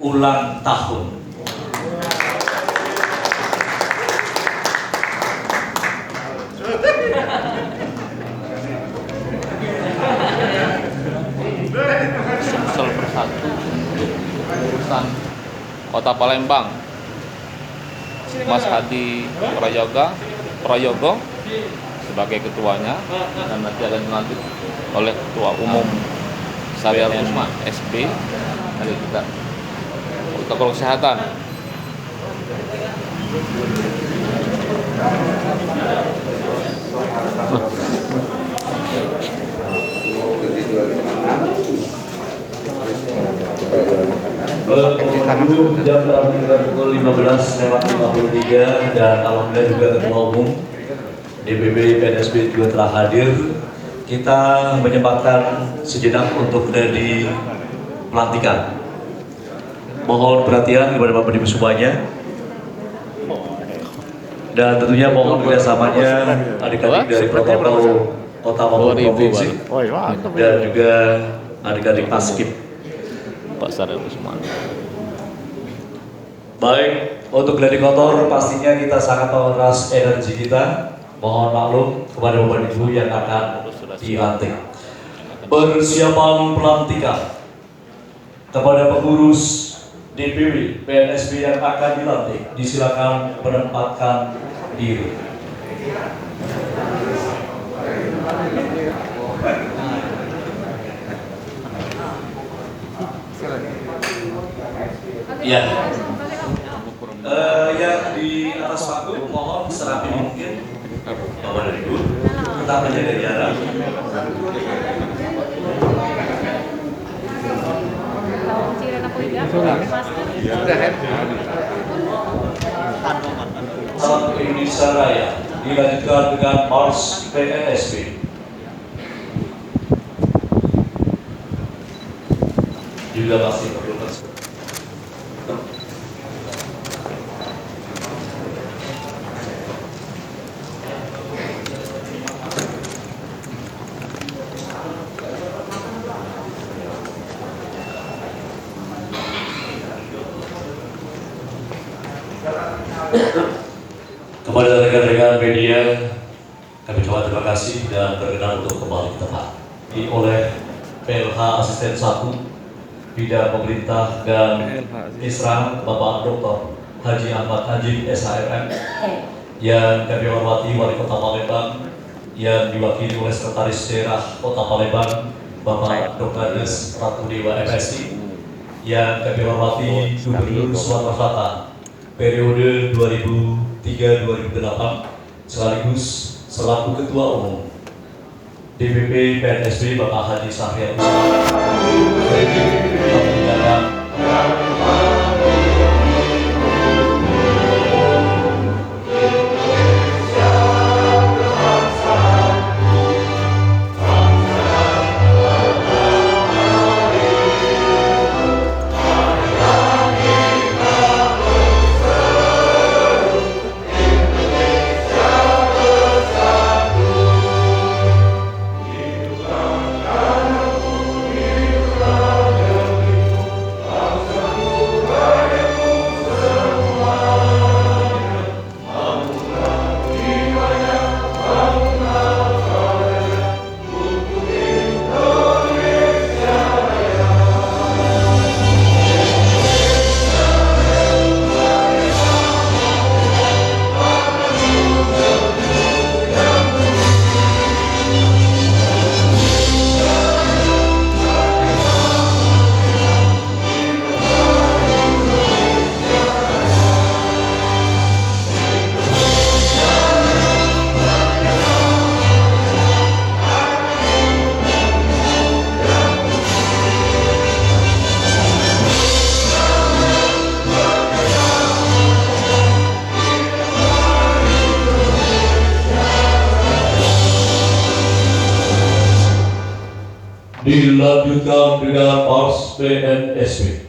ulang tahun. Sumsel Persatu urusan Kota Palembang, Mas Hadi Prayogo sebagai ketuanya, dan nanti akan dilanjut oleh Ketua Umum Syariah Usman SB. Nanti kita protokol kesehatan. Jam pukul 15.53 dan alhamdulillah juga Ketua Umum DPP PNSB juga telah hadir. Kita menyempatkan sejenak untuk dari pelantikan. Mohon perhatian kepada Bapak Ibu semuanya, dan tentunya mohon kerjasamanya adik-adik dari protokol kota maupun provinsi dan juga adik-adik Paskib. Pak Syariah Usman. Baik, untuk gladi kotor pastinya kita sangat menguras energi kita. Mohon maklum kepada Bapak Ibu yang akan dilantik. Persiapan pelantikan kepada pengurus DPW PNSB yang akan dilantik, disilakan menempatkan diri. Ya, yang di atas panggung mohon serapi mungkin Bapak dan Ibu, tetap menjaga jarak. Salam Indonesia Raya dilanjutkan dengan Mars PNSB. Juga masih perlu kepada rekan-rekan media, kami ucapkan terima kasih dan berkenan untuk kembali ke tempat. Oleh PLH Asisten 1 Bidang Pemerintah dan Isra Bapak Dr. Haji Ahmad Haji SHRM, yang kami hormati Wali Kota Palembang yang diwakili oleh Sekretaris Daerah Kota Palembang Bapak Dr. Des Ratu Dewa MSI, yang kami hormati Gubernur Sumatera Selatan periode 2003-2008 sekaligus selaku Ketua Umum DPP PNSB Bapak Haji Syariah Usman. Dilanjutkan dengan Mars PNSB.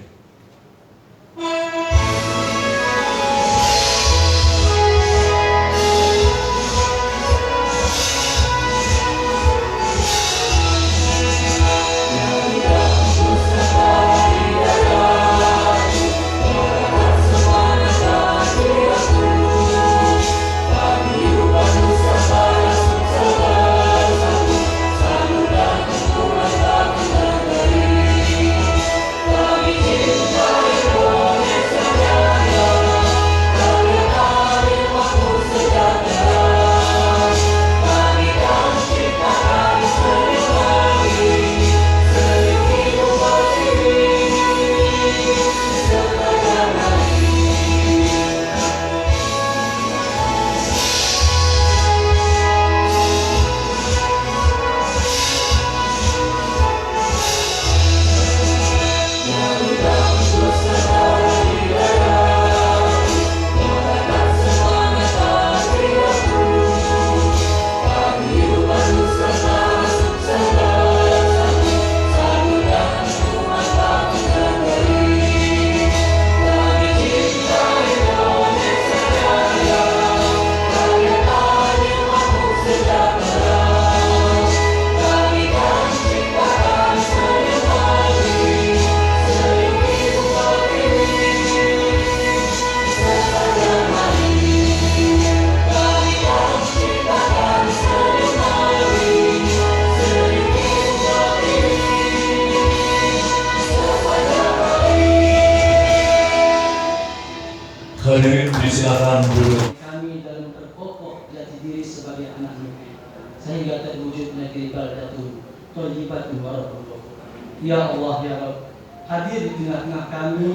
Hadirin disilakan duduk. Kami dalam terpokok jati diri sebagai anak negeri sehingga terwujud negeri baldatun thayyibatun warahmatullah. Ya Allah ya Rabb, hadir di tengah-tengah kami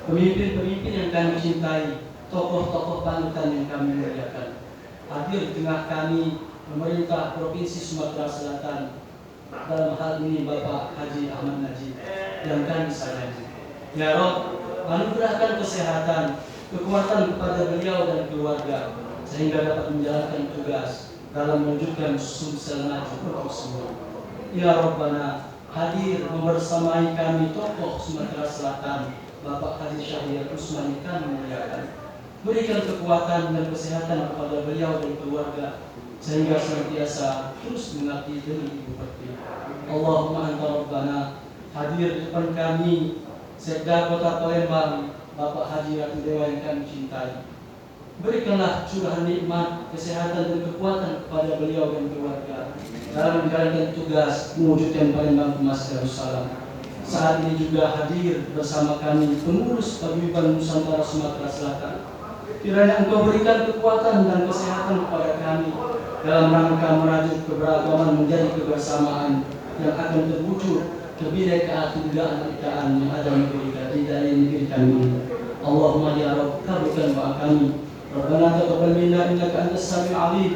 pemimpin-pemimpin yang kami cintai, tokoh-tokoh panutan yang kami muliakan. Hadir di tengah kami pemerintah Provinsi Sumatera Selatan, dalam hal ini Bapak Haji Ahmad Najib yang kami sayangi. Ya Rabb, anugerahkan kesehatan, kekuatan kepada beliau dan keluarga sehingga dapat menjalankan tugas dalam mewujudkan sumsel najib untuk semua. Ya Rabbana, hadir membersamai kami tokoh Sumatera Selatan Bapak Haji Syahrial Usman yang kami muliakan. Berikan kekuatan dan kesehatan kepada beliau dan keluarga sehingga senantiasa terus mengabdi demi Ibu Pertiwi. Allahumma anta Rabbana, hadir di depan kami Sekda Kota Palembang Bapak Haji Ratu Dewa yang kami cintai. Berikanlah curahan nikmat, kesehatan dan kekuatan kepada beliau dan keluarga dalam menjalankan tugas mewujudkan Palembang Emas Darussalam. Saat ini juga hadir bersama kami pengurus Paguyuban Nusantara Sumatera Selatan. Kiranya Engkau berikan kekuatan dan kesehatan kepada kami dalam rangka merajut keberagaman menjadi kebersamaan yang akan terwujud kebinekaan tunggal-tunggalan yang ada di negeri kami. Allahumma ya Rabb, kabulkan doa kami. Rabbana taqabbal minna innaka antas samiul alim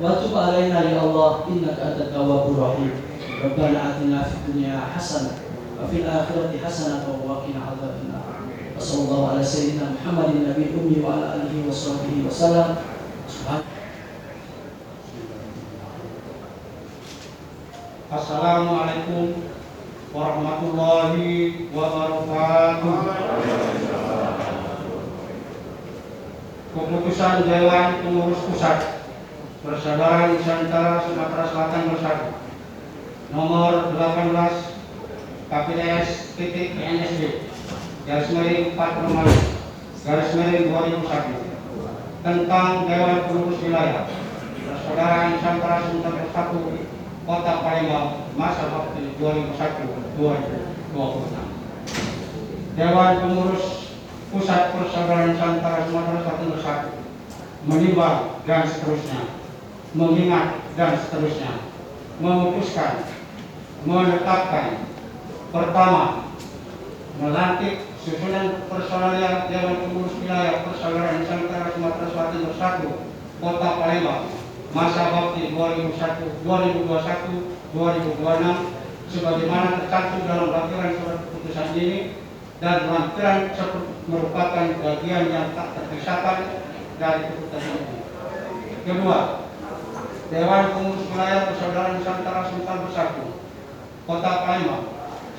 wa tub alaina ya Allah innaka antat tawwabur rahim. Rabbana atina fid dunya hasanah wa fil akhirati hasanah wa qina adzabannar. Wassallallahu ala sayyidina Muhammadin nabiyil ummi wa ala alihi wa sahbihi wasallam. Assalamualaikum warahmatullahi wabarakatuh. Keputusan Dewan Pengurus Pusat Persaudaraan Nusantara Sumatera Selatan Bersatu nomor 18 KPDS PNSB garis miring 4 garis miring 2001 tentang Dewan Pengurus Wilayah Persaudaraan Nusantara Sumatera Bersatu Kota Palembang masa bakti 2001-2026. Dewan Pengurus Pusat Persaudaraan Nusantara Sumatera Selatan Bersatu menimbang dan seterusnya, mengingat dan seterusnya, memutuskan, menetapkan, pertama, melantik susunan personalia Dewan Pengurus Wilayah Persaudaraan Nusantara Sumatera Selatan Bersatu Kota Palembang masa bakti 2021-2026 sebagaimana tercantum dalam lampiran surat keputusan ini, dan lampiran merupakan bagian yang tak terpisahkan dari keputusan ini. Kedua, Dewan Pengurus Wilayah Persaudaraan Nusantara Sumatera Bersatu Kota Palembang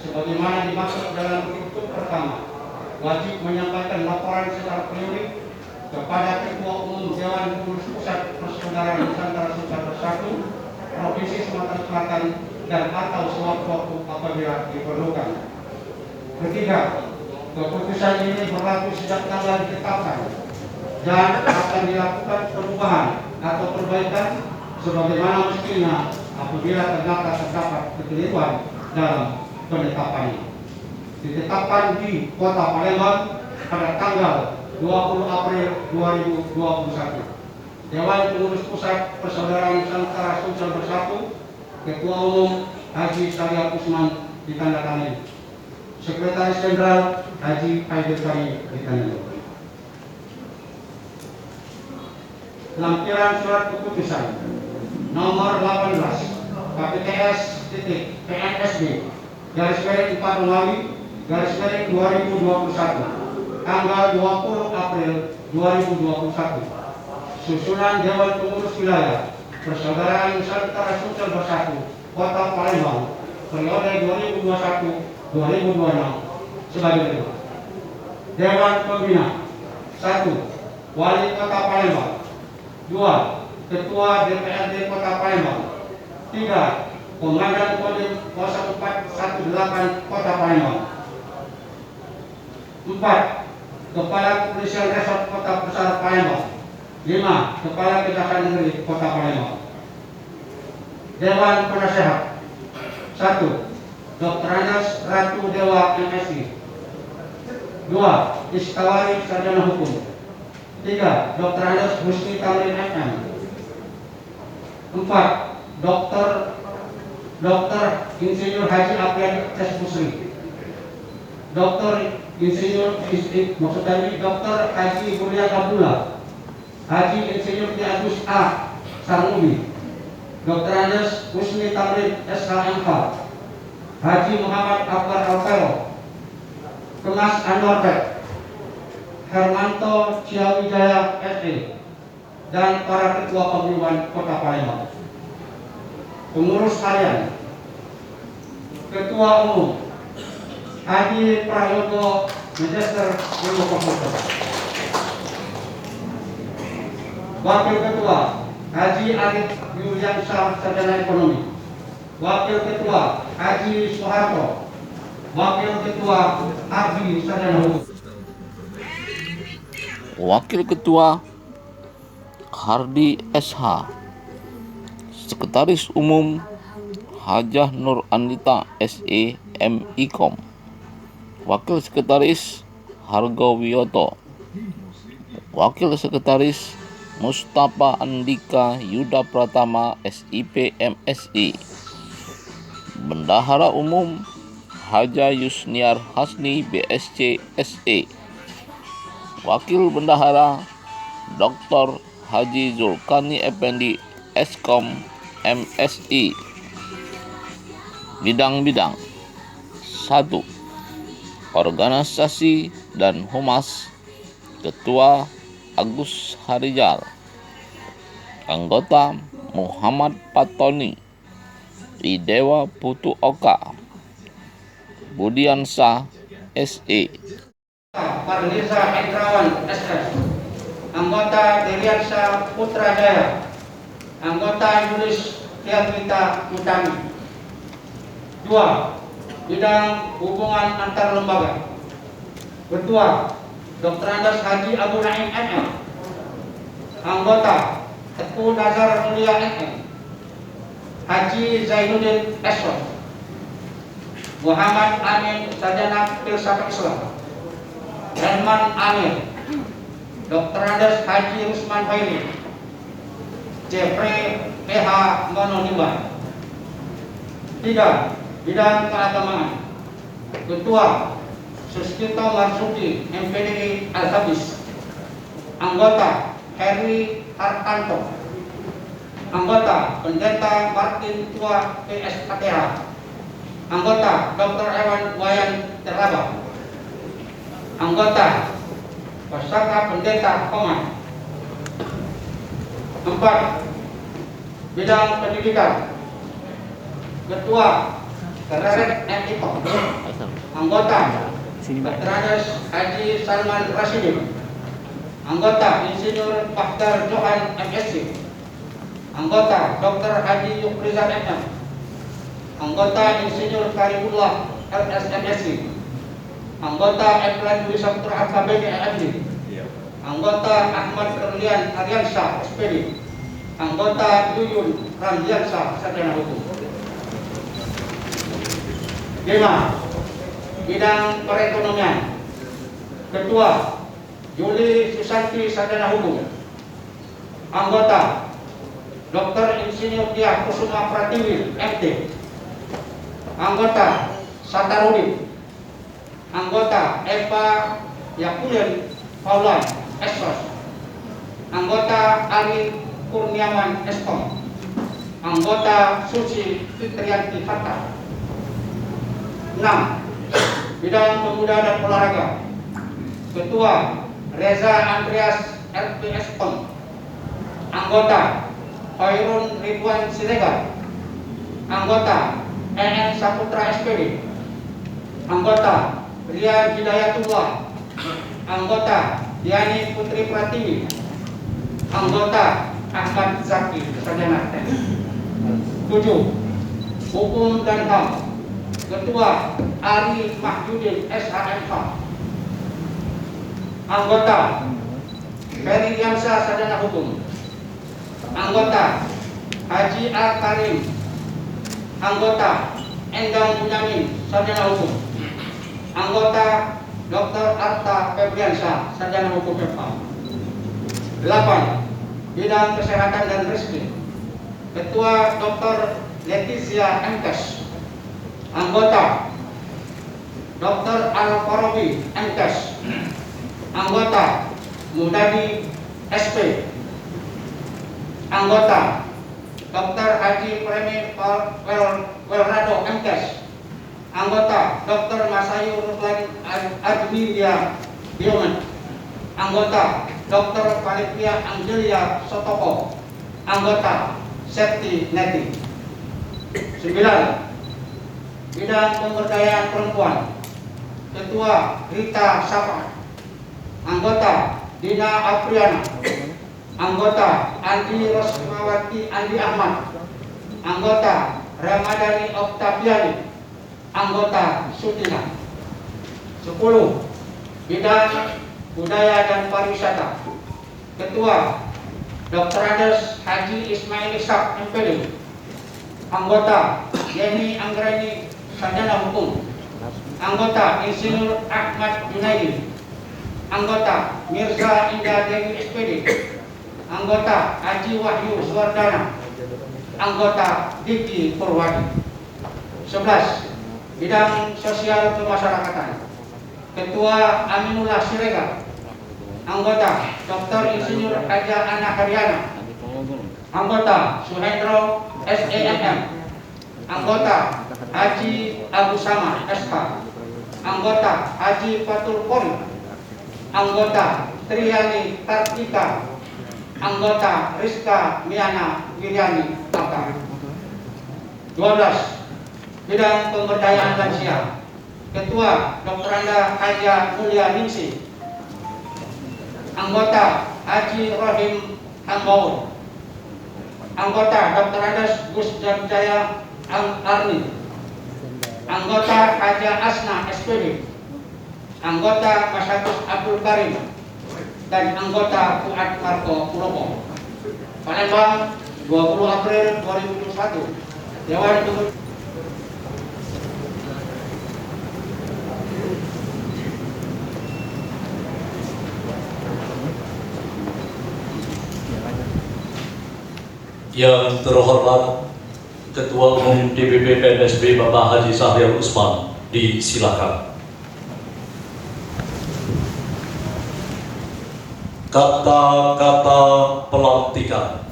sebagaimana dimaksud dalam keputusan pertama wajib menyampaikan laporan secara periodik kepada Ketua Umum Dewan Pengurus Pusat Persaudaraan Nusantara Sumatera Bersatu Provinsi Sumatera Selatan dan atau sewaktu-waktu apabila diperlukan. Ketiga, keputusan ini berlaku sejak tanggal ditetapkan dan akan dilakukan perubahan atau perbaikan sebagaimana mestinya apabila ternyata terdapat kekeliruan dalam penetapannya. Ditetapkan di Kota Palembang pada tanggal 20 April 2021. Dewan Pengurus Pusat Persaudaraan Nusantara Sumatera Bersatu Ketua Umum Haji Syahrial Usman ditandatangani. Sekretaris Jenderal Haji Haider Kari ditandatangani. Lampiran surat keputusan nomor 18 KPTS PNSB garis miring 4 Romawi garis miring 2021 tanggal 20 April 2021. Susunan Dewan Pengurus Wilayah Persaudaraan Nusantara Sumatera Bersatu Kota Palembang periode 2021-2026 sebagai berikut. Dewan Pembina 1. Wali Kota Palembang. 2. Ketua DPRD Kota Palembang. 3. Komandan Kodim 0418 Kota Palembang. 4. Kepala Kepolisian Resort Kota Besar Palembang. 5. Kepala Kejaksaan Negeri Kota Palembang. Dewan Penasehat 1. Dr. Anjas Ratu Dewa MSI. 2. Istawari Sarjana Hukum. 3. Dr. Andes Husni Tamrin FM. 4. Dr. Insinyur Haji Aprian S. Busri. Dr. Insinyur maksud dari Dr. Haji Kurnia Abdullah, Haji Insinyur Ki Agus A. Sarmudi, Dr. Andes Husni Tamrin SHMK, Haji Muhammad Akbar Alfero, Kemas Anwar Bek, Hermanto Ciawijaya SE, dan para ketua paguyuban Kota Palembang. Pengurus harian, Ketua Umum Haji Prayogo Magister Ilmu Komputer, Wakil Ketua Haji Arif Yuliansyah Sarjana Ekonomi, Wakil Ketua Haji Soeharto, Wakil Ketua Ardi Sarjana Hukum. Wakil Ketua Hardi SH, Sekretaris Umum Hajah Nur Andita SE MIKOM, Wakil Sekretaris Hargo Wiyoto, Wakil Sekretaris Mustafa Andika Yuda Pratama SIP MSI, Bendahara Umum Haja Yusniar Hasni BSC SE, Wakil Bendahara Dr. Haji Zulkarni Effendi Eskom MSI. Bidang-bidang 1. Organisasi dan Humas, Ketua Agus Harijal, Anggota Muhammad Patoni, Idewa Putu Oka, Budiansa SE, Parliza Endrawan SS, Anggota Diriansa Putra Jaya, Anggota Yulis Tiarmita Utami. 2. Bidang hubungan antar lembaga, Ketua Dr. Andes Haji Abu Naim MM, Anggota Teguh Nazar Mulia MM, Haji Zainuddin Eswar, Muhammad Amin Sarjana Filsafat Islam, Herman Amir, Dr. Andes Haji Rusman Faili, Jeffrey PH Mononiba. 3. Bidang keagamaan, Ketua Suskito Marsuki MPDI Al-Habis, Anggota Heri Hartanto, Anggota Pendeta Martin Tua PSKTH, Anggota Dr. Ewan Wayan Terlaba, Anggota Pusaka Pendeta Koman. 4. Bidang pendidikan, Ketua Kereret MIKOM, Anggota Dr. Andes Haji Salman Rasidin, Anggota Insinyur Fakhdar Johan MSc, Anggota Dr. Haji Yukrizan MM, Anggota Insinyur Karimullah LSMSc, Anggota Eflan Dwi Saputra AKBG AMD, Anggota Ahmad Kerlian Aryansyah SPD, Anggota Yuyun Ramdiansyah Sarjana Hukum. 5. Bidang perekonomian, Ketua Yuli Susanti Sarjana Hukum, Anggota Dr. Insinyur Diah Kusuma Pratiwi MT, Anggota Satarudin, Anggota Eva Yakulen Paulan Esos, Anggota Ali Kurniawan Eskom, Anggota Suci Fitrianti Hatta. 6. Bidang pemuda dan olahraga, Ketua Reza Andreas LPS PON, Anggota Khairun Ridwan Siregar, Anggota EN Saputra SPD, Anggota Ria Hidayatullah, Anggota Diani Putri Pratiwi, Anggota Ahmad Zaki Sarjana Teknik. 7. Hukum dan HAM, Ketua Ari Mahyudin SHMK, Anggota Ferry Diansyah Sarjana Hukum, Anggota Haji Al Karim, Anggota Endang Bunyamin Sarjana Hukum, Anggota Dr. Arta Febriansyah Sarjana Hukum FH. 8. Bidang Kesehatan dan Rezeki, Ketua Dr. Leticia MKes. Anggota Dr. Al-Farabi MKes. Anggota Mudadi SP. Anggota Dr. Haji Premi Welrado MKes. Anggota Dr. Masayu Ruslan Admilia Biomed. Anggota Dr. Valivia Angelia Sotoko. Anggota Septi Neti. 9. Bidang Pemberdayaan Perempuan, Ketua Rita Sapa. Anggota Dina Apriana. Anggota Andi Rosmawati Andi Ahmad. Anggota Ramadhani Oktaviani. Anggota Sutina. 10. Bidang Budaya dan Pariwisata, Ketua Dr. Andes Haji Ismail Ishak MPD. Anggota Yeni Anggreni Sarjana Hukum. Anggota Insinyur Ahmad Junaidi. Anggota Mirza Indah Dewi SPD. Anggota Haji Wahyu Suwardana. Anggota Diki Purwadi. 11. Bidang Sosial Kemasyarakatan, Ketua Aminullah Siregar. Anggota Dr. Insinyur Haja Ana Haryana. Anggota Suhendro SEMM. Anggota Haji Abu Sama SK. Anggota Haji Fatul Pori. Anggota Triani Kartika. Anggota Rizka Miana Wiriani Taka. 12. Bidang Pemberdayaan Lansia, Ketua Dr. Anda Haja Mulia Ningsi. Anggota Haji Rohim Hambaur. Anggota Dr. Andes Gus Jaya Arni. Anggota Haja Asna SPD. Anggota Masyatus Abdul Karim. Dan anggota Fuad Marco Pulopo. Palembang, 20 April 2021. Dewan Gubernur. Yang terhormat Ketua Umum DPP PNSB Bapak Haji Sahrial Usman, disilakan. Kata-kata pelantikan.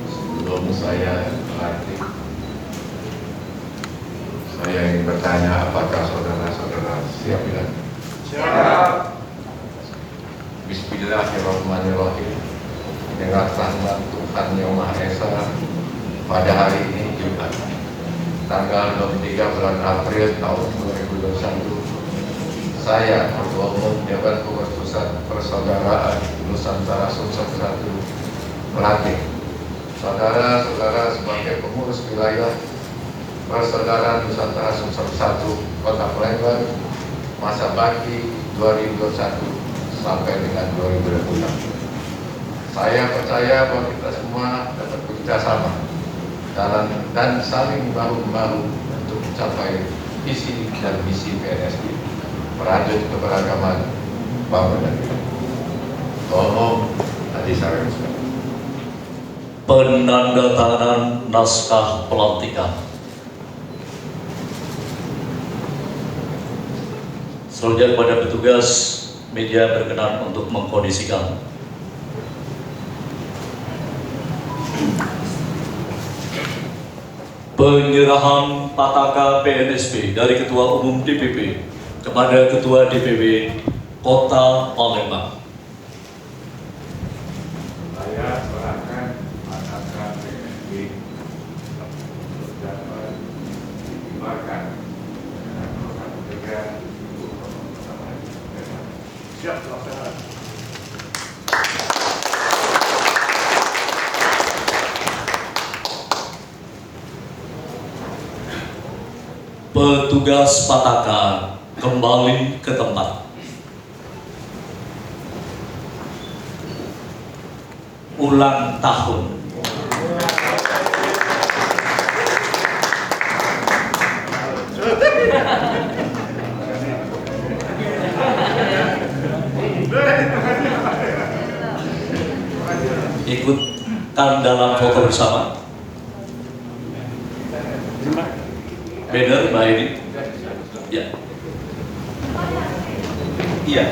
Sebelum saya melantik, saya ingin bertanya, apakah saudara-saudara siap dan siap? Bismillahirrahmanirrahim. Dengan rahmat Tuhan Yang Maha Esa, pada hari ini Jumat, tanggal 23 bulan April tahun 2021, saya Ketua Umum Dewan Pengurus Pusat Persaudaraan Nusantara Sumsel 1 melantik saudara-saudara sebagai pengurus wilayah Persaudaraan Nusantara Sumsel 1 Kota Palembang masa bakti 2021 sampai dengan 2026. Saya percaya bahwa kita semua dapat bekerja sama dan saling bahu-membahu untuk mencapai visi dan misi PNSB, merajut keberagaman bangsa dan negara. Tolong Haji Sahrial Usman. Penandatanganan naskah pelantikan. Selanjutnya kepada petugas media berkenan untuk mengkondisikan. Penyerahan Pataka PNSB dari Ketua Umum DPP kepada Ketua DPW Kota Palembang. Saya serahkan Pataka PNSB untuk dapat dikibarkan dengan program kerja untuk pemerintahan. Siap, laksanakan. Petugas Pataka kembali ke tempat. Ulang tahun. dalam foto bersama. Banner Mbak Edi. Ya. Iya.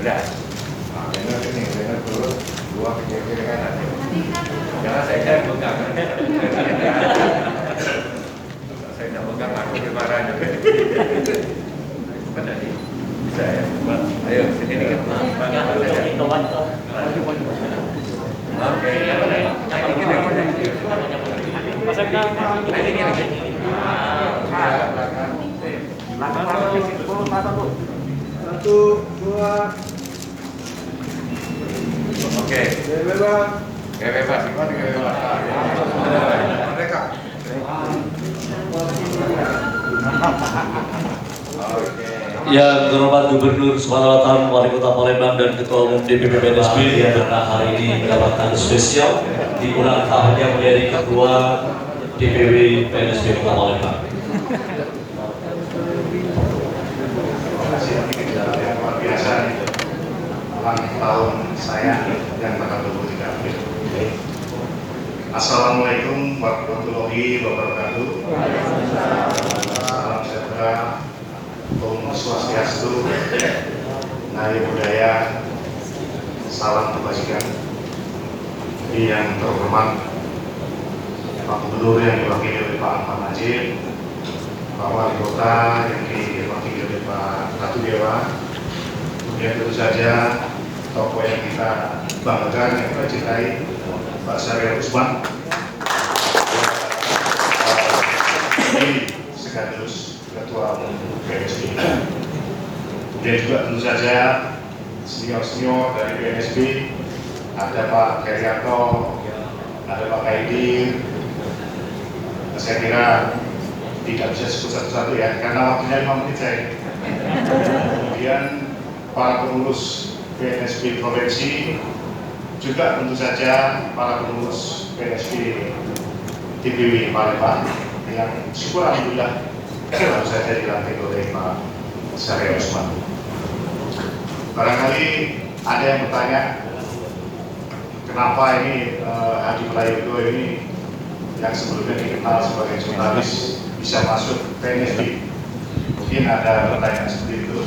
Udah. Nah, benar turun, dua ke kiri kanan. Jangan saya pegang. Saya tidak pegang, aku marah juga. Tadi bisa ya, ayo sini dikit. Oke, Satu, dua. oke, bebas. Mereka. Yang terhormat Gubernur Sumatera Selatan, Wali Kota Palembang dan Ketua Umum DPP PNSB yang pernah hari ini mendapatkan spesial di ulang tahunnya menjadi Ketua DPW PNSB Kota Palembang. Terima kasih yang luar biasa ulang tahun saya yang tanggal 23 April. Assalamualaikum warahmatullahi wabarakatuh. Salam sejahtera, Om Swastiastu, Nari Budaya, salam kebajikan. Yang terhormat Pak Gubernur yang diwakili oleh Pak Ahmad Najib, Pak Wali Kota yang diwakili oleh Pak Ratu Dewa, kemudian tentu saja tokoh yang kita banggakan, yang kita cintai, Pak Syariah Usman, ini sekaligus Ketua Umum PNSB. Kemudian juga tentu saja senior-senior dari PNSB, ada Pak Herianto, ada Pak Kaidir. Saya kira tidak bisa sebut satu-satu ya, karena waktunya 5 menit saya. Kemudian para pengurus PNSB Provinsi, juga tentu saja para pengurus PNSB DPW Palembang yang syukur alhamdulillah baru saja dilantik oleh Pak Syariah Usman. Barangkali ada yang bertanya, kenapa ini Hadi Prayogo ini yang sebelumnya dikenal sebagai jurnalis bisa masuk PNSB? Mungkin ada pertanyaan seperti itu.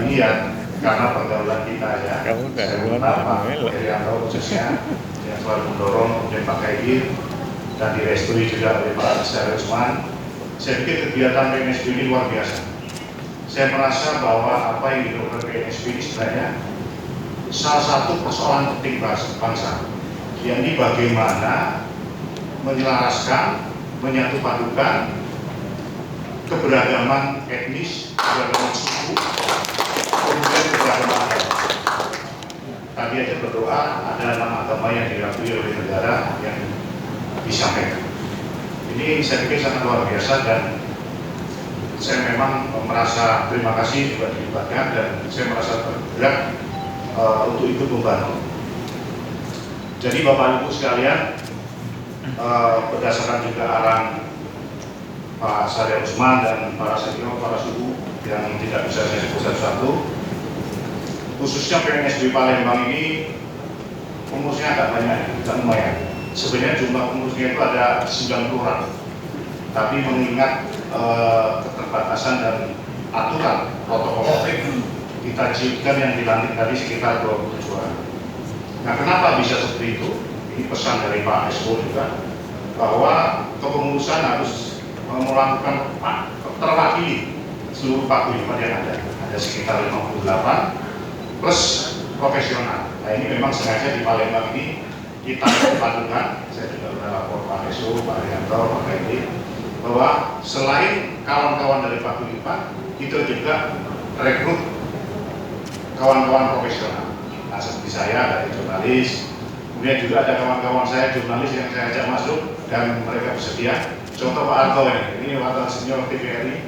Ini ya karena pergaulan kita ya. Saya minta Pak Herianto khususnya yang selalu mendorong, kemudian Pak Kaidir, dan direstui juga oleh Pak Syariah Usman. Saya pikir kegiatan PNSB ini luar biasa. Saya merasa bahwa apa yang dilakukan PNSB ini sebenarnya salah satu persoalan penting bangsa, yakni bagaimana menyelaraskan, menyatupadukan keberagaman etnis, keberagaman suku, kemudian keberagaman agama. Tadi aja berdoa ada 6 agama yang diakui oleh negara yang disampaikan. Ini saya pikir sangat luar biasa dan saya memang merasa terima kasih juga dilibatkan dan saya merasa tergerak untuk ikut membantu. Jadi Bapak Ibu sekalian, berdasarkan juga arahan Pak Syariah Usman dan para senior, para suku yang tidak bisa saya sebut satu-satu, khususnya PNSB Palembang ini pengurusnya agak banyak dan lumayan. Sebenarnya jumlah pengurusnya itu ada 90 orang, tapi mengingat keterbatasan dan aturan protokol COVID, kita jadikan yang dilantik tadi sekitar 27 orang. Nah, kenapa bisa seperti itu? Ini pesan dari Pak Esko juga, bahwa kepengurusan harus melakukan terwakili seluruh paguyuban yang ada sekitar 58 plus profesional. Nah, ini memang sengaja di Palembang ini kita padukan. Saya juga sudah lapor Pak Esko, Pak Herianto, Pak Kaidir, bahwa selain kawan-kawan dari paguyuban, kita juga rekrut kawan-kawan profesional. Nah, seperti saya dari jurnalis, kemudian juga ada kawan-kawan saya jurnalis yang saya ajak masuk dan mereka bersedia. Contoh Pak Arto ini wartawan senior TVRI.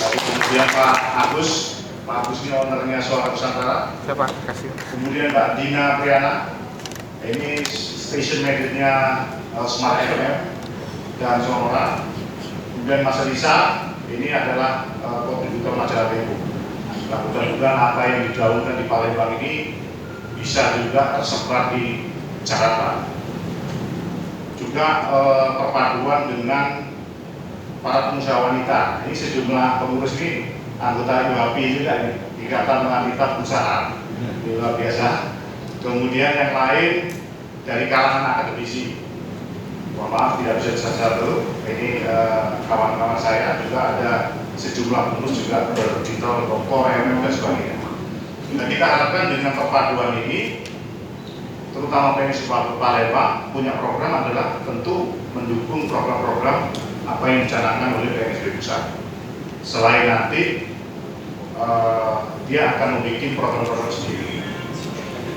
Kemudian Pak Agus ini ownernya Suara Nusantara. Kemudian Mbak Dina Priana, ini station manajernya Smart FM dan Sonora. Kemudian Mas Risa, ini adalah kontributor majalah Tempo. Nah, mudah-mudahan apa yang digaungkan di Palembang ini bisa juga tersebar di Jakarta. Juga perpaduan dengan para pengusaha wanita. Ini sejumlah pengurus ini anggota IWAPI juga ini, Ikatan Wanita Perusahaan. Ini luar biasa. Kemudian yang lain dari kalangan akademisi. Mohon maaf tidak bisa satu. Ini kawan-kawan saya juga ada sejumlah pengurus juga berdigital, doktor, MM dan sebagainya. Nah, kita harapkan dengan perpaduan ini, terutama PNSB Palembang punya program adalah tentu mendukung program-program apa yang dicanangkan oleh PNSB Pusat. Selain nanti dia akan membuat program-program sendiri.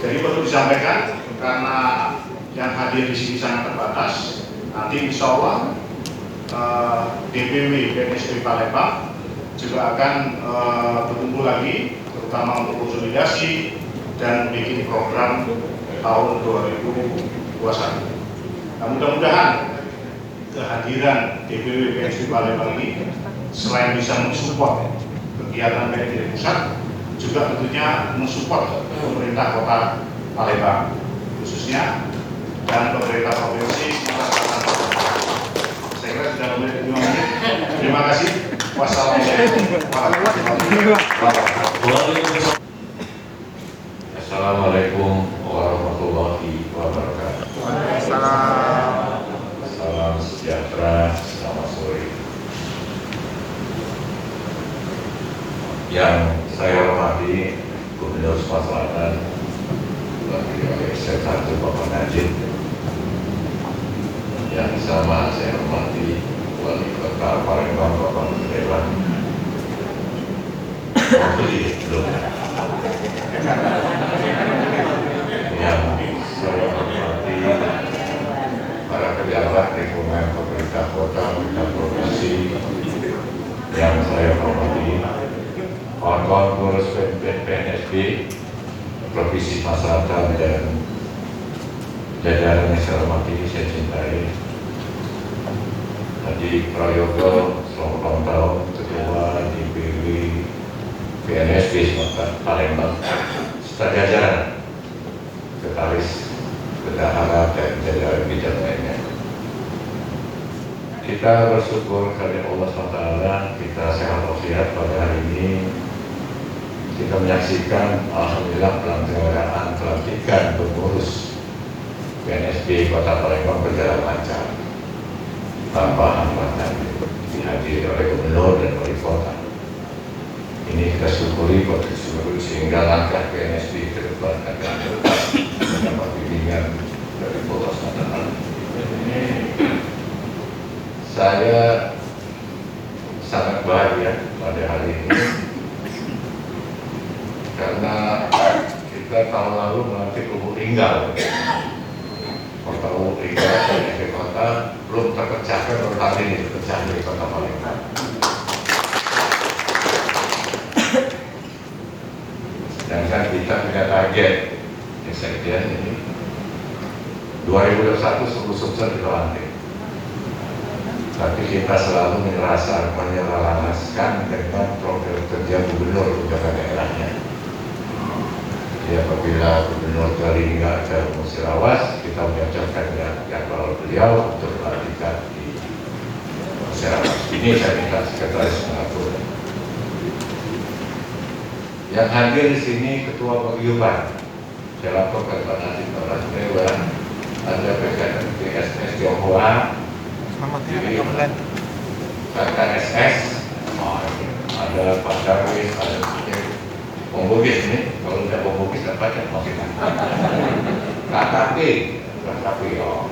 Jadi perlu disampaikan karena yang hadir di sini sangat terbatas. Nanti insya Allah DPW PNSB Palembang juga akan berkumpul lagi, terutama untuk konsolidasi dan bikin program tahun 2021. Nah, mudah-mudahan kehadiran DPW PNSB Palembang ini selain bisa mensupport kegiatan PNSB Pusat, juga tentunya mensupport pemerintah Kota Palembang khususnya dan pemerintah provinsi. Saya kira sudah mulai 5 menit. Terima kasih. Wassalamualaikum warahmatullahi wabarakatuh. Assalamualaikum warahmatullahi wabarakatuh. Salam sejahtera, selamat sore. Yang saya hormati Gubernur Sumatera Selatan, Wakil Sekretaris Bapak Najib. Yang sama saya hormati Wali Kota Palembang Bapak Dewan. Belum. Yang saya hormati para pejabat lingkungan pemerintah kota, pemerintah provinsi. Yang saya hormati kawan-kawan pengurus PNSB Provinsi Sumatera Selatan dan jajaran yang saya hormati, saya cintai. Tadi Prayogo, selamat ulang tahun Ketua DPW PNSB Sumatera Palembang, serta jajaran Sekretaris Bendahara dan jajaran bidang lainnya. Kita bersyukur kepada Allah SWT, kita sehat walafiat pada hari ini. Kita menyaksikan alhamdulillah penyelenggaraan pelantikan pengurus PNSB Kota Palembang berjalan lancar tanpa hambatan, dihadiri oleh Gubernur dan Wali Kota. Ini kita syukuri sehingga langkah PNSB ke depan akan mendapat bimbingan dari Allah SWT. Saya sangat bahagia pada hari ini karena kita tahun lalu melantik Lubuk Linggau. Kota Lubuk Linggau sebagai kota belum terpecahkan, baru hari ini terpecah dari Kota Palembang. Sedangkan kita punya target Sekjen ini 2021 sebelum Sukses dilantik. Tapi kita selalu menyerahkan dengan program kerja gubernur kepada daerahnya. Jadi apabila gubernur kali nggak ada musyawarah, kita menyocokkan dengan jadwal beliau untuk dilantikkan di musyawarah. Ini saya minta sekretaris mengatur. Yang hadir di sini Ketua Paguyuban, saya laporkan Pak Najib Pak Dewan, ada PKN PSS Tionghoa, KKSS, ada Pak Darwis, ada Bung Bugis ini, kalau tidak Bung Bugis apa aja maksudnya. KKP, oh,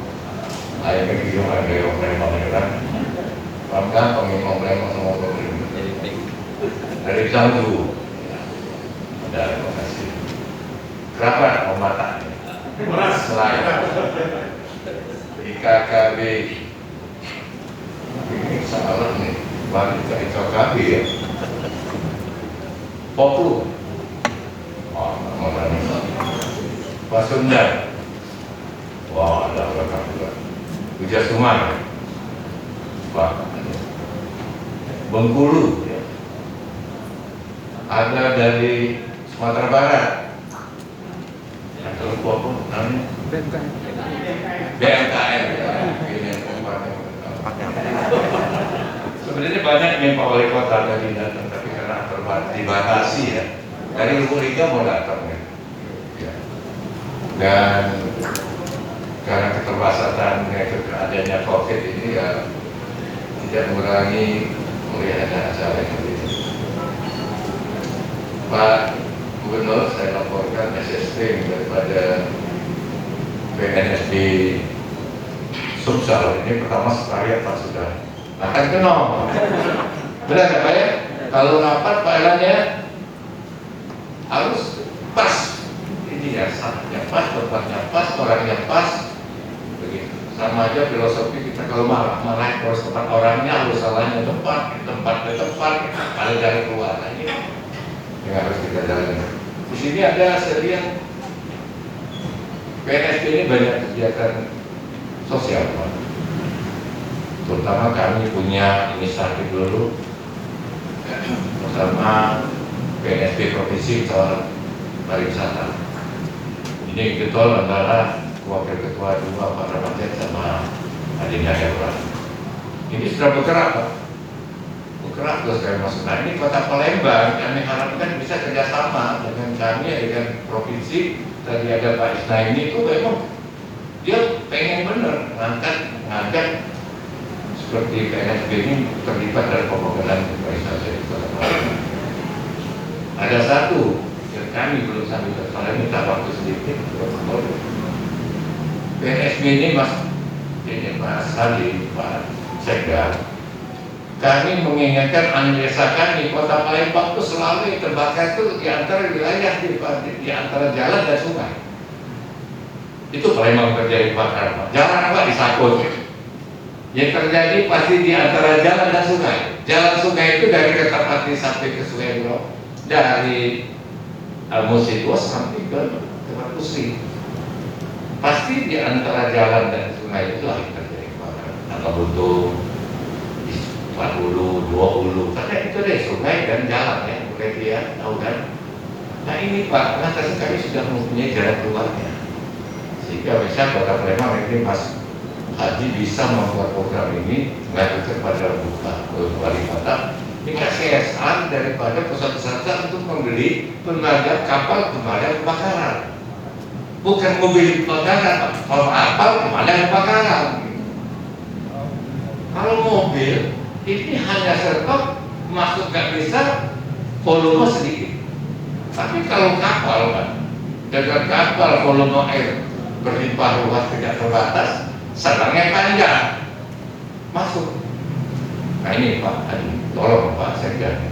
ayah begitu ada yang memang bangga pengen semua pemerintah. Dari Canggu, ada terima kasih. Kerabat Omata, selain IKKB. Ini salah nih, balik ke IKKB ya. Poplu, Pasundan, wah ada belakang juga. Puja Suman, Bengkulu, ada dari Sumatera Barat, yang terlalu namanya BMKM. Sebenarnya banyak nih Pak Wali Kota tadi datang, tapi karena dibatasi ya. Dari Lubu Liga mau datang ya. Dan karena keterbatasan adanya COVID ini ya tidak mengurangi mulianya acara ini. Pak Gubernur, saya laporkan SST daripada PNSB Sumsel ini pertama sekali Pak sudah makan kenal. Benar ya Pak ya? Kalau rapat Pak Elannya harus pas, ini ya saatnya pas, tempatnya pas, orangnya pas, begitu. Sama aja filosofi kita kalau marah harus tempat orangnya, harus salahnya tempat kalau dari keluar lagi yang harus kita jalani. Di sini ada sekian PNSB ini banyak kegiatan sosial Pak. Terutama kami punya inisiatif dulu bersama PNSB Provinsi Pariwisata. Ini getol antara wakil ketua 2 Pak Ramadhan sama Adinda Hebra. Ini sudah bergerak Pak. Bergerak terus kami masuk. Nah ini Kota Palembang kami harapkan bisa kerjasama dengan kami dengan provinsi. Tadi ada Pak Isnaini itu memang dia pengen bener ngangkat seperti PNSB ini terlibat dalam pembangunan pariwisata di Kota Palembang. Ada satu yang kami belum sampai tersalah, minta waktu sedikit. PNSB ini Mas Sali, Pak Sekda, kami mengingatkan analisa kami Kota Palembang itu selalu terbakar itu di antara wilayah di antara jalan dan sungai. Itu Palembang terjadi kebakaran. Jalan apa disakut? Yang terjadi pasti di antara jalan dan sungai. Jalan sungai itu dari Kertapati sampai ke Sungai Bro, dari Al-Musitua sampai ke Tempat Pusri. Pasti di antara jalan dan sungai itu yang terjadi kebakaran. Atau butuh 40, 20, karena itu dari sungai dan jalan ya, mulai dia tahu kan. Nah ini Pak, karena kami sudah mempunyai jalan keluarnya, sehingga bisa Kota Palembang ini Mas Haji bisa membuat program ini mengajukan pada wali kota dengan CSR daripada pusat wisata untuk membeli tenaga kapal pemadam kebakaran, bukan mobil kebakaran, kapal pemadam kebakaran. Kalau mobil ini hanya sertok masuk nggak bisa, volume sedikit. Tapi kalau kapal kan, dengan kapal volume air berlimpah ruah tidak terbatas, serangnya panjang masuk. Nah ini Pak, tolong Pak Sekda,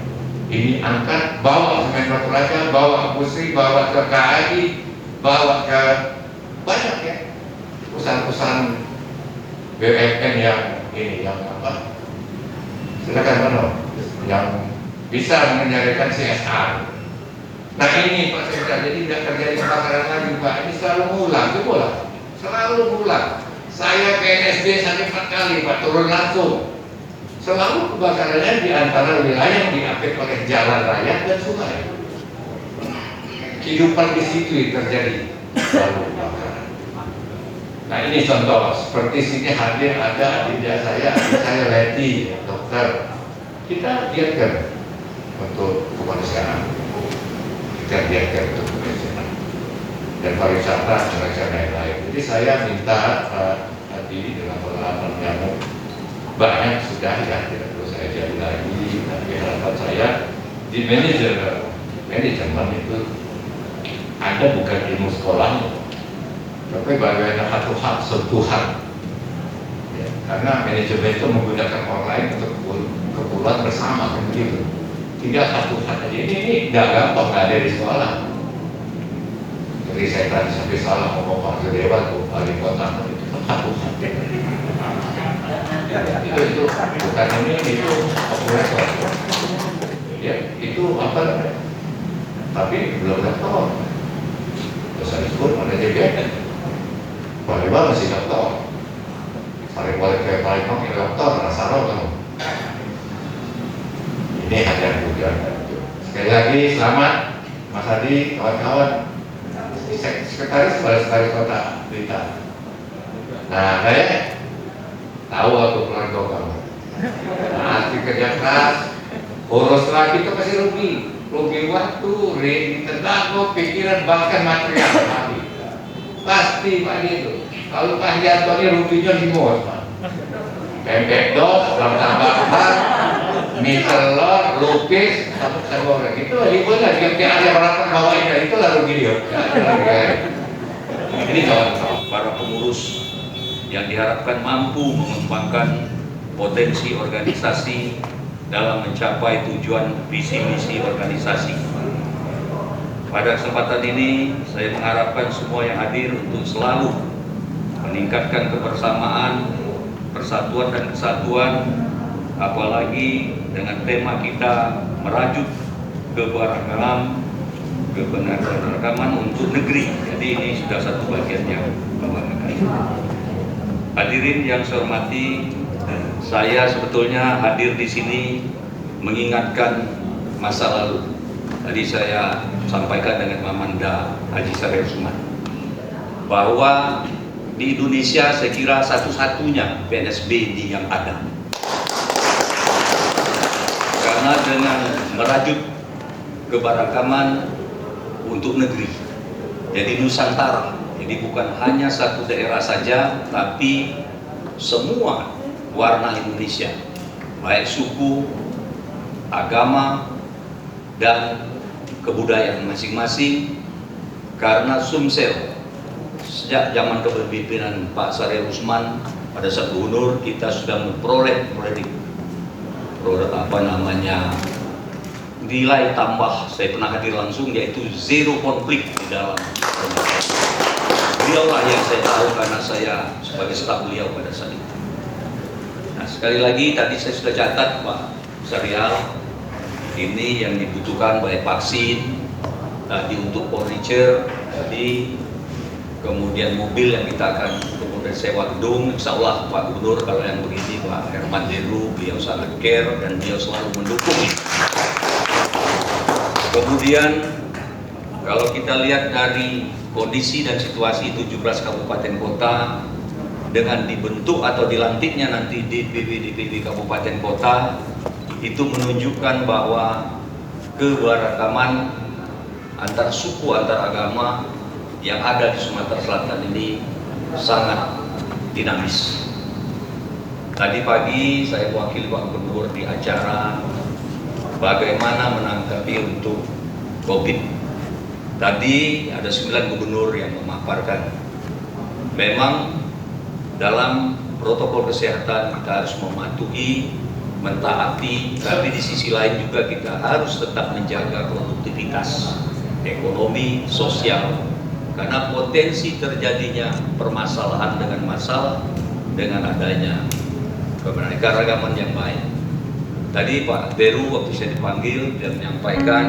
ini angkat, bawa ke Menko Raja, bawa ke Pusri, bawa ke KAI, bawa ke banyak ya perusahaan-perusahaan BUMN yang ini yang apa? Silakan Mano, yang bisa mengendalikan CSR. Nah ini Pak Sekda, jadi tidak terjadi kebakaran lagi Pak. Ini selalu ngulang, coba selalu ngulang. Saya PNSB sampai 4 kali Pak turun langsung. Selalu kebakarannya di antara wilayah yang diapit oleh jalan raya dan sungai. Kehidupan di situ terjadi selalu kebakaran. Nah ini contoh, seperti sini hadir ada adik saya Leti, dokter. Kita giatkan untuk kemanusiaan, kita giatkan untuk kemanusiaan dan pariwisata dan lain-lain. Jadi saya minta tadi dengan pengalaman yang banyak sudah ya, tidak perlu saya jadi lagi. Tapi harapan saya di manajemen itu ada bukan ilmu sekolahnya, tapi bagaimana hak sentuhan ya, karena manajemen itu menggunakan orang lain untuk keperluan bersama kan begitu, tidak satu hak aja. Ini tidak gampang, nggak ada di sekolah. Jadi saya tadi sampai salah ngomong Pak Dewan tuh wali kota itu satu hak itu bukan itu operator ya, itu apa namanya, tapi belum dapat. Saya disebut mana JBN Palembang masih dokter, Palembang kayak Palembang yang dokter, Nasaro kamu. Ini hanya bukan. Sekali lagi selamat Mas Hadi, kawan-kawan. Sekretaris Kota Blitar. Nah, saya tahu aku pelan kamu. Nanti kerja keras, boros lagi itu pasti rugi waktu, rugi tenaga, pikiran, bahkan material pasti Pak itu. Kalau Pak Hadianto ruginya di bos, pempek dos, tambah mie telur, lupis, goreng itu lagi benar. Tiap ada orang bawain itu lalu video. Ini kawan-kawan para pengurus yang diharapkan mampu mengembangkan potensi organisasi dalam mencapai tujuan visi misi organisasi. Pada kesempatan ini saya mengharapkan semua yang hadir untuk selalu meningkatkan kebersamaan, persatuan dan kesatuan, apalagi dengan tema kita merajut keberagaman untuk negeri. Jadi ini sudah satu bagian yang membanggakan. Hadirin yang saya hormati, saya sebetulnya hadir di sini mengingatkan masa lalu. Tadi saya sampaikan dengan Mamanda Haji Sareal Usman bahwa di Indonesia saya kira satu-satunya PNSB ini yang ada. Karena dengan merajut keberagaman untuk negeri, jadi Nusantara, jadi bukan hanya satu daerah saja, tapi semua warna Indonesia, baik suku, agama, dan kebudayaan masing-masing. Karena Sumsel sejak zaman kepemimpinan Pak Sareal Usman pada saat gubernur, kita sudah memperoleh nilai tambah. Saya pernah hadir langsung, yaitu zero konflik di dalam. Beliaulah yang saya tahu karena saya sebagai staf beliau pada saat itu. Nah, sekali lagi tadi saya sudah catat Pak Sareal, ini yang dibutuhkan baik vaksin, tadi untuk furniture, jadi kemudian mobil yang kita akan kemudian sewa gedung. Insya Allah Pak Gubernur kalau yang begini Pak Herman Deru, beliau sangat care dan beliau selalu mendukung. Kemudian kalau kita lihat dari kondisi dan situasi 17 kabupaten kota dengan dibentuk atau dilantiknya nanti DPW kabupaten kota, itu menunjukkan bahwa keberagaman antar suku, antar agama yang ada di Sumatera Selatan ini sangat dinamis. Tadi pagi saya mewakili Pak Gubernur di acara bagaimana menanggapi untuk COVID. Tadi ada 9 gubernur yang memaparkan. Memang dalam protokol kesehatan kita harus mematuhi, mentaati, tapi di sisi lain juga kita harus tetap menjaga produktivitas ekonomi, sosial. Karena potensi terjadinya permasalahan dengan masalah dengan adanya keberagaman yang baik. Tadi Pak Deru waktu saya dipanggil dia menyampaikan